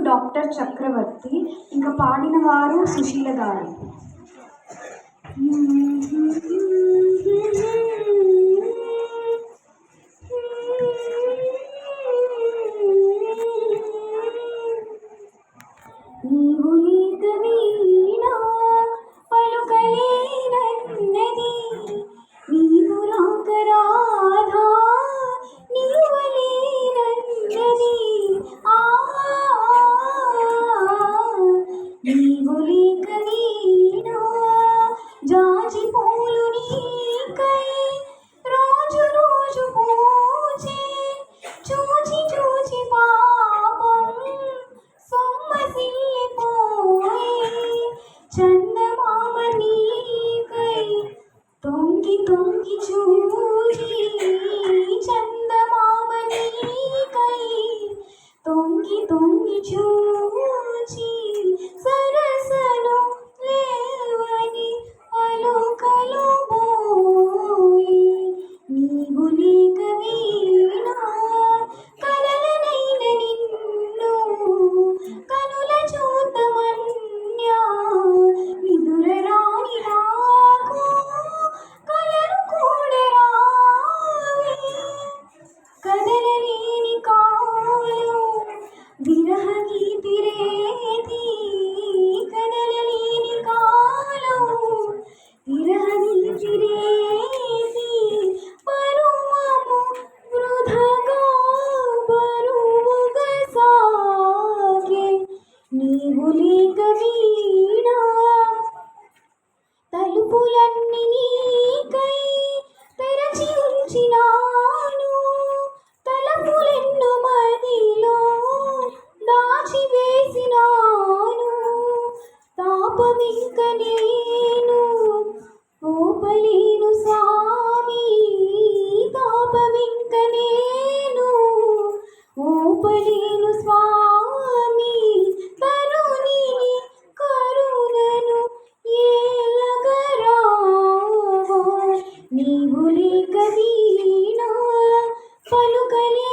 Doctor చక్రవర్తి. ఇంకా పాడిన వారు సుశీల గారు. నీవు లేక వీణా పలుకలేనన్నది, నీవు రాక రాధా నీవలేనన్నది. నీవు లేక వీణా జాజి పూలు నీకై రోజు రోజు పూచే, చూచి చూచి పాపం సొమ్మసిల్లిపోయే. చందమామ నీకై తొంగి తొంగి చూచి, చందమామ నీకై తొంగి తొంగి చూచి, సరసను లేవని అలుకలు పోయి. నీవు లేక వీణా కలలనైన నిన్ను కనుల చూతమన్యా, నిదుర రాని నాకు కలలు కూడా రావే. కదలలేని కాలు విరహ గీతి రేతి, కదలలేని కాలు విరహ గీతి రేతి. పరువము వృధగా బరువుగా సాగే. నీవు లేక వీణా తలుపులన్నీ నీకై తెరచి ఉంచినాను, తలపులెన్ను మదిలో దాచివేసినాను. తాపమింక నేను ఓపలేను స్వామి, తాపమింక నేను ఓపలేను స్వామి. తరుణి కరుణను ఏలగరావా. నీవు లేక వీణా పలుకలే